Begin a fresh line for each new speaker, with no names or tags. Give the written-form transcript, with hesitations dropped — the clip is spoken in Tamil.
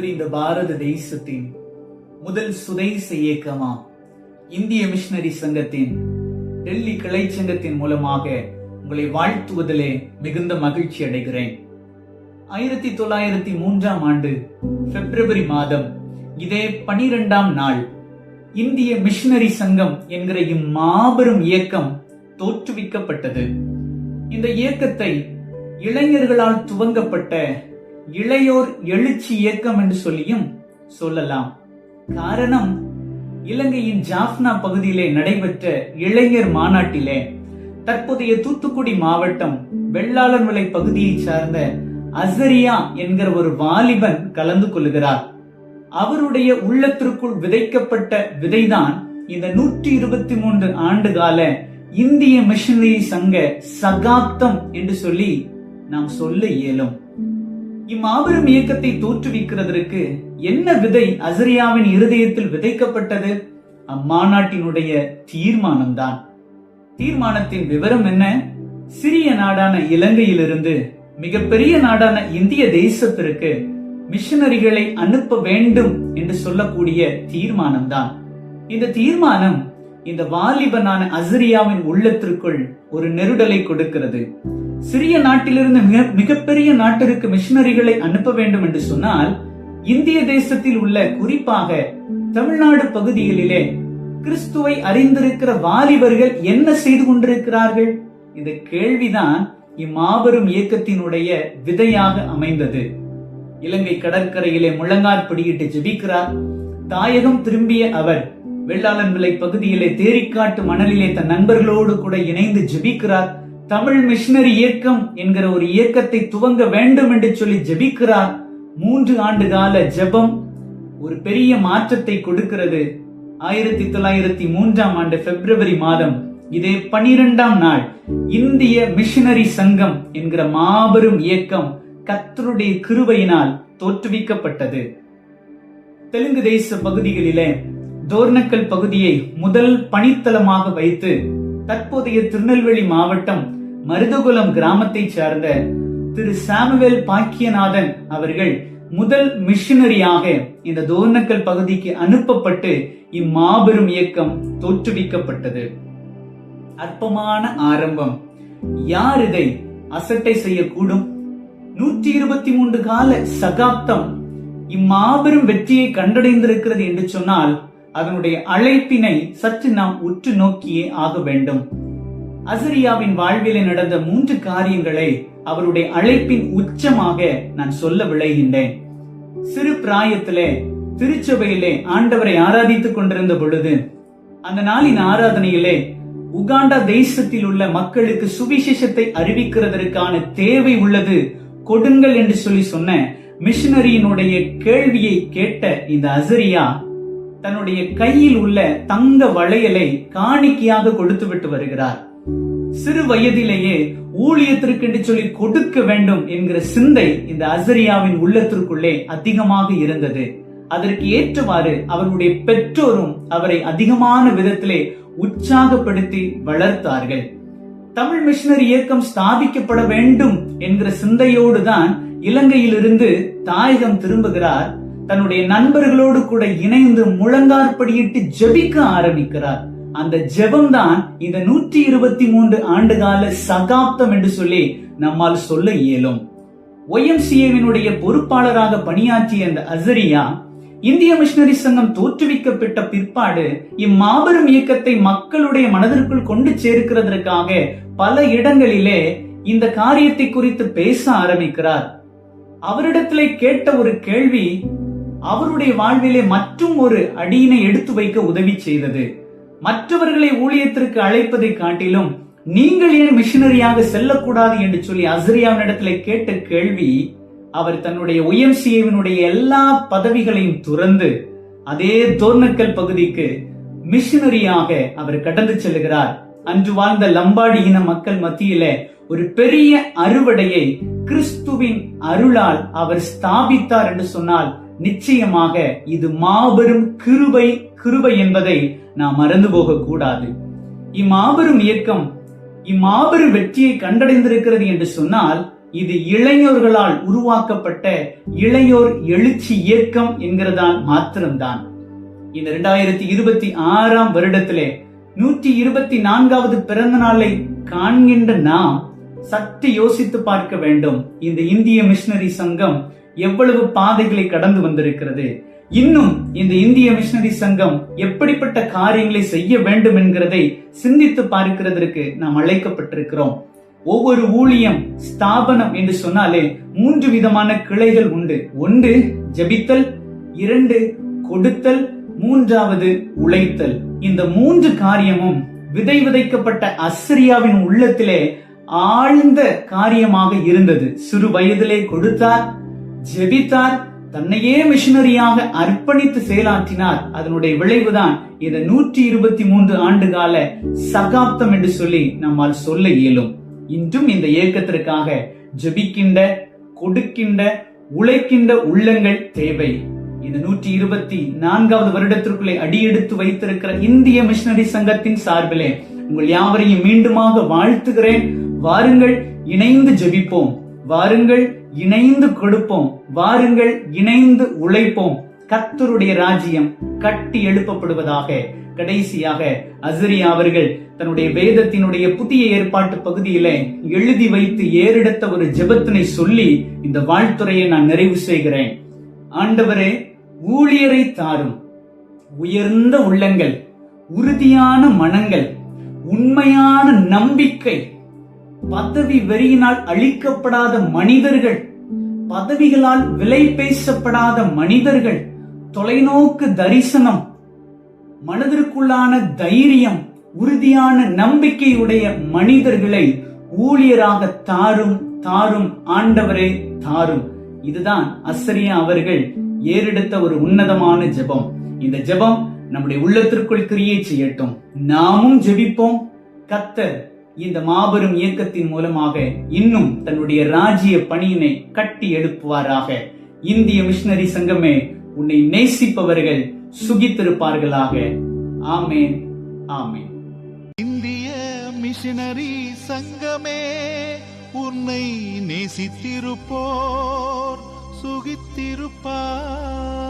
இவர் இந்த பாரத தேசத்தின் முதல் சுதேச இயக்கமாம் இந்திய மிஷனரி சங்கத்தின் டெல்லி கிளை சங்கத்தின் மூலமாக உங்களை வாழ்த்துவதிலே மிகுந்த மகிழ்ச்சி அடைகிறேன். 1903ஆம் ஆண்டு பிப்ரவரி மாதம் இதே 12ஆம் நாள் இந்திய மிஷனரி சங்கம் என்கிற இம்மாபெரும் இயக்கம் தோற்றுவிக்கப்பட்டது. இந்த இயக்கத்தை இளைஞர்களால் துவங்கப்பட்ட இளையோர் எழுச்சி இயக்கம் என்று சொல்லியும் சொல்லலாம். காரணம், இலங்கையின் ஜாஃப்னா பகுதியிலே நடைபெற்ற இளைஞர் மாநாட்டிலே தற்போதைய தூத்துக்குடி மாவட்டம் வெள்ளாளர்மலை பகுதியை சார்ந்த அசரியா என்கிற ஒரு வாலிபன் கலந்து கொள்கிறார். அவருடைய உள்ளத்திற்குள் விதைக்கப்பட்ட விதைதான் இந்த 123 ஆண்டு கால இந்திய மிஷனரி சங்க சகாப்தம் என்று சொல்லி நாம் சொல்ல இயலும். இம்மாபெரும் இயக்கத்தை தோற்றுவிக்கிறதற்கு என்ன விதை அசரியாவின் இருதயத்தில் விதைக்கப்பட்டது? அம்மாநாட்டினுடைய தீர்மானம்தான். தீர்மானத்தின் விவரம் என்ன? சிறிய நாடான இலங்கையிலிருந்து மிகப்பெரிய நாடான இந்திய தேசத்திற்கு மிஷனரிகளை அனுப்ப வேண்டும் என்று சொல்லக்கூடிய தீர்மானம்தான். இந்த தீர்மானம் இந்த வாலிபனான அசரியாவின் உள்ளத்திற்குள் ஒரு நெருடலை கொடுக்கிறது. சிறிய நாட்டிலிருந்து மிகப்பெரிய நாட்டிற்கு மிஷனரிகளை அனுப்ப வேண்டும் என்று சொன்னால், இந்திய தேசத்தில் உள்ள குறிப்பாக தமிழ்நாடு பகுதிகளிலே கிறிஸ்துவை அறிந்திருக்கிற வாலிபர்கள் என்ன செய்து கொண்டிருக்கிறார்கள்? இந்த கேள்விதான் இம்மாபெரும் இயக்கத்தினுடைய விதையாக அமைந்தது. இலங்கை கடற்கரையிலே முழங்கால் படியிட்டு ஜெபிக்கிறார். தாயகம் திரும்பிய அவர் வெள்ளாளன்விளை பகுதியிலே தேரிக்காட்டு மணலிலே தன் நண்பர்களோடு கூட இணைந்து ஜெபிக்கிறார். தமிழ் மிஷனரி இயக்கம் என்கிற ஒரு இயக்கத்தை துவங்க வேண்டும் என்று சொல்லி ஜெபிக்கிறார். 3 ஆண்டு கால ஜெபம் ஒரு பெரிய மாற்றத்தை கொடுக்கிறது. 1903ஆம் ஆண்டு பிப்ரவரி மாதம் இதே 12ஆம் நாள் இந்திய மிஷனரி சங்கம் என்கிற மாபெரும் இயக்கம் கர்த்தருடைய கிருபையினால் தோற்றுவிக்கப்பட்டது. தெலுங்கு தேச பகுதிகளிலே தோர்னக்கல் பகுதியை முதல் பணித்தளமாக வைத்து தற்போதைய திருநெல்வேலி மாவட்டம் மருதகுலம் கிராமத்தை சார்ந்த திரு சாமுவேல் பாக்கியநாதன் அவர்கள் முதல் மிஷனரியாக இந்த தோர்னக்கல் பகுதிக்கு அனுப்பப்பட்டு இம்மாபெரும் இயக்கம் தோற்றுவிக்கப்பட்டது. அற்பமான ஆரம்பம். யார் இதை அசட்டை செய்யக்கூடும்? 123 கால சகாப்தம் இம்மாபெரும் வெற்றியை கண்டடைந்திருக்கிறது என்று சொன்னால் அதனுடைய அழைப்பினை சற்று நாம் உற்று நோக்கியே ஆக வேண்டும். அசரியாவின் வாழ்விலே நடந்த 3 காரியங்களை அவருடைய அழைப்பின் உச்சமாக நான் சொல்ல விளைகின்றேன். சிறு பிராயத்திலே திருச்சபையிலே ஆண்டவரை ஆராதித்துக் கொண்டிருந்த பொழுது அந்த நாளின் ஆராதனையிலே உகாண்டா தேசத்தில் உள்ள மக்களுக்கு சுவிசேஷத்தை அறிவிக்கிறதற்கான தேவை உள்ளது, கொடுங்கள் என்று சொல்லி சொன்ன மிஷனரியினுடைய கேள்வியை கேட்ட இந்த அசரியா தன்னுடைய கையில் உள்ள தங்க வளையலை காணிக்கையாக கொடுத்து விட்டு வருகிறார். சிறு வயதிலேயே ஊழியத்திற்கு என்று சொல்லி கொடுக்க வேண்டும் என்கிற சிந்தை இந்த அசரியாவின் உள்ளத்திற்குள்ளே அதிகமாக இருந்தது. அதற்கு ஏற்றவாறு அவருடைய பெற்றோரும் அவரை அதிகமான விதத்திலே உற்சாகப்படுத்தி வளர்த்தார்கள். தமிழ் மிஷனரி இயக்கம் ஸ்தாபிக்கப்பட வேண்டும் என்கிற சிந்தையோடு தான் இலங்கையிலிருந்து தாயகம் திரும்புகிறார். தன்னுடைய நண்பர்களோடு கூட இணைந்து முழங்காற்படியிட்டு ஜெபிக்க ஆரம்பிக்கிறார். அந்த ஜெபம் தான் இந்த 123 ஆண்டு கால சகாப்தம் என்று சொல்லி நம்மால் சொல்ல இயலும். YMCAவினுடைய பொறுப்பாளராக பணியாற்றிய இந்த அசரியா இந்திய மிஷனரி சங்கம் தோற்றுவிக்கப்பட்ட பிற்பாடு இம்மாபெரும் இயக்கத்தை மக்களுடைய மனதிற்குள் கொண்டு சேர்க்கிறதற்காக பல இடங்களிலே இந்த காரியத்தை குறித்து பேச ஆரம்பிக்கிறார். அவரிடத்திலே கேட்ட ஒரு கேள்வி அவருடைய வாழ்விலே மற்றும் ஒரு அடியினை எடுத்து வைக்க உதவி செய்தது. மற்றவர்களை ஊழியத்திற்கு அழைப்பதை காட்டிலும் நீங்கள் ஏன் மிஷனரியாக செல்லக்கூடாது என்று சொல்லி அசரியாவினிடத்திலே கேட்ட கேள்வி, அவர் தன்னுடைய YMCAவினுடைய எல்லா பதவிகளையும் துறந்து அதே தோர்னக்கல் பகுதிக்கு மிஷனரியாக அவர் கடந்து செல்கிறார். அன்று வாழ்ந்த லம்பாடி இன மக்கள் மத்தியிலே ஒரு பெரிய அறுவடையை கிறிஸ்துவின் அருளால் அவர் ஸ்தாபித்தார் என்று சொன்னால் நிச்சயமாக இது மாபெரும் கிருபை என்பதை நாம் மறந்து போக கூடாது. இம்மாபெரும் இயக்கம் இம்மாபெரும் வெற்றியை கண்டடைந்திருக்கிறது என்று சொன்னால் இது இளைஞர்களால் உருவாக்கப்பட்ட இளையோர் எழுச்சி இயக்கம் என்கிறதால் மாத்திரம்தான். இந்த 2026 வருடத்திலே 124வது பிறந்த நாளை காண்கின்ற நாம் சற்று யோசித்து பார்க்க வேண்டும். இந்த இந்திய மிஷனரி சங்கம் எவ்வளவு பாதைகளை கடந்து வந்திருக்கிறது. இன்னும் இந்த இந்திய மிஷனரி சங்கம் எப்படிப்பட்ட காரியங்களை செய்ய வேண்டும் என்கிறதை சிந்தித்து பார்க்கிறதற்கு நாம் அழைக்கப்பட்டிருக்கிறோம். ஒவ்வொரு ஊழியம் ஸ்தாபனம் என்று சொன்னாலே 3 விதமான கிளைகள் உண்டு. 1 ஜெபித்தல், 2 கொடுத்தல், 3வது உழைத்தல். இந்த 3 காரியமும் விதைக்கப்பட்ட அசரியாவின் உள்ளத்திலே ஆழ்ந்த காரியமாக இருந்தது. சிறு வயதிலே கொடுத்தார், ஜெபித்தார், தன்னையே மிஷனரியாக அர்ப்பணித்து செயலாற்றினார். அதனுடைய விளைவுதான் இந்த 123 ஆண்டுகால சகாப்தம் என்று சொல்லி நம்மால் சொல்ல இயலும். இன்றும் இந்த இயக்கத்திற்காக ஜெபிக்கின்ற, கொடுக்கின்ற, உழைக்கின்ற உள்ளங்கள் தேவை. இந்த 124வது வருடத்திற்குள்ளே அடியெடுத்து வைத்திருக்கிற இந்திய மிஷனரி சங்கத்தின் சார்பிலே உங்கள் யாவரையும் மீண்டுமாக வாழ்த்துகிறேன். வாருங்கள், இணைந்து ஜெபிப்போம். வாருங்கள், இணைந்து கொடுப்போம். வாருங்கள், இணைந்து உழைப்போம். கர்த்தருடைய ராஜ்யம் கட்டி எழுப்பப்படுவதாக. கடைசியாக அசரியா அவர்கள் தன்னுடைய வேதத்தினுடைய புதிய ஏற்பாட்டு பகுதியிலே எழுதி வைத்து ஏறெடுத்த ஒரு ஜெபத்தினை சொல்லி இந்த வாழ்த்துறையை நான் நிறைவு செய்கிறேன். ஆண்டவரே, ஊழியரை தாரும், உயர்ந்த உள்ளங்கள், உறுதியான மனங்கள், உண்மையான நம்பிக்கை, பதவி வெறியினால் அழிக்கப்படாத மனிதர்கள், பதவிகளால் விலை பேசப்படாத மனிதர்கள், தொலைநோக்கு தரிசனம், மனதிற்குள்ளான தைரியம், உறுதியான நம்பிக்கையுடைய மனிதர்களை ஊழியராக தாரும் தாரும் ஆண்டவரே தாரும். இதுதான் அசரியா அவர்கள் ஏறெடுத்த ஒரு உன்னதமான ஜெபம். இந்த ஜெபம் நம்முடைய உள்ளத்திற்குள் கிரியை செய்யட்டும். நாமும் ஜெபிப்போம். கர்த்தர் இந்த மாபெரும் இயக்கத்தின் மூலமாக இன்னும் தன்னுடைய ராஜ்ய பணியினை கட்டி எழுப்புவாராக. இந்திய மிஷனரி சங்கமே, உன்னை நேசிப்பவர்கள் சுகித்திருப்பார்களாக. ஆமேன், ஆமேன்.
இந்திய மிஷனரி சங்கமே, உன்னை நேசித்திருப்போர் சுகித்திருப்பார்.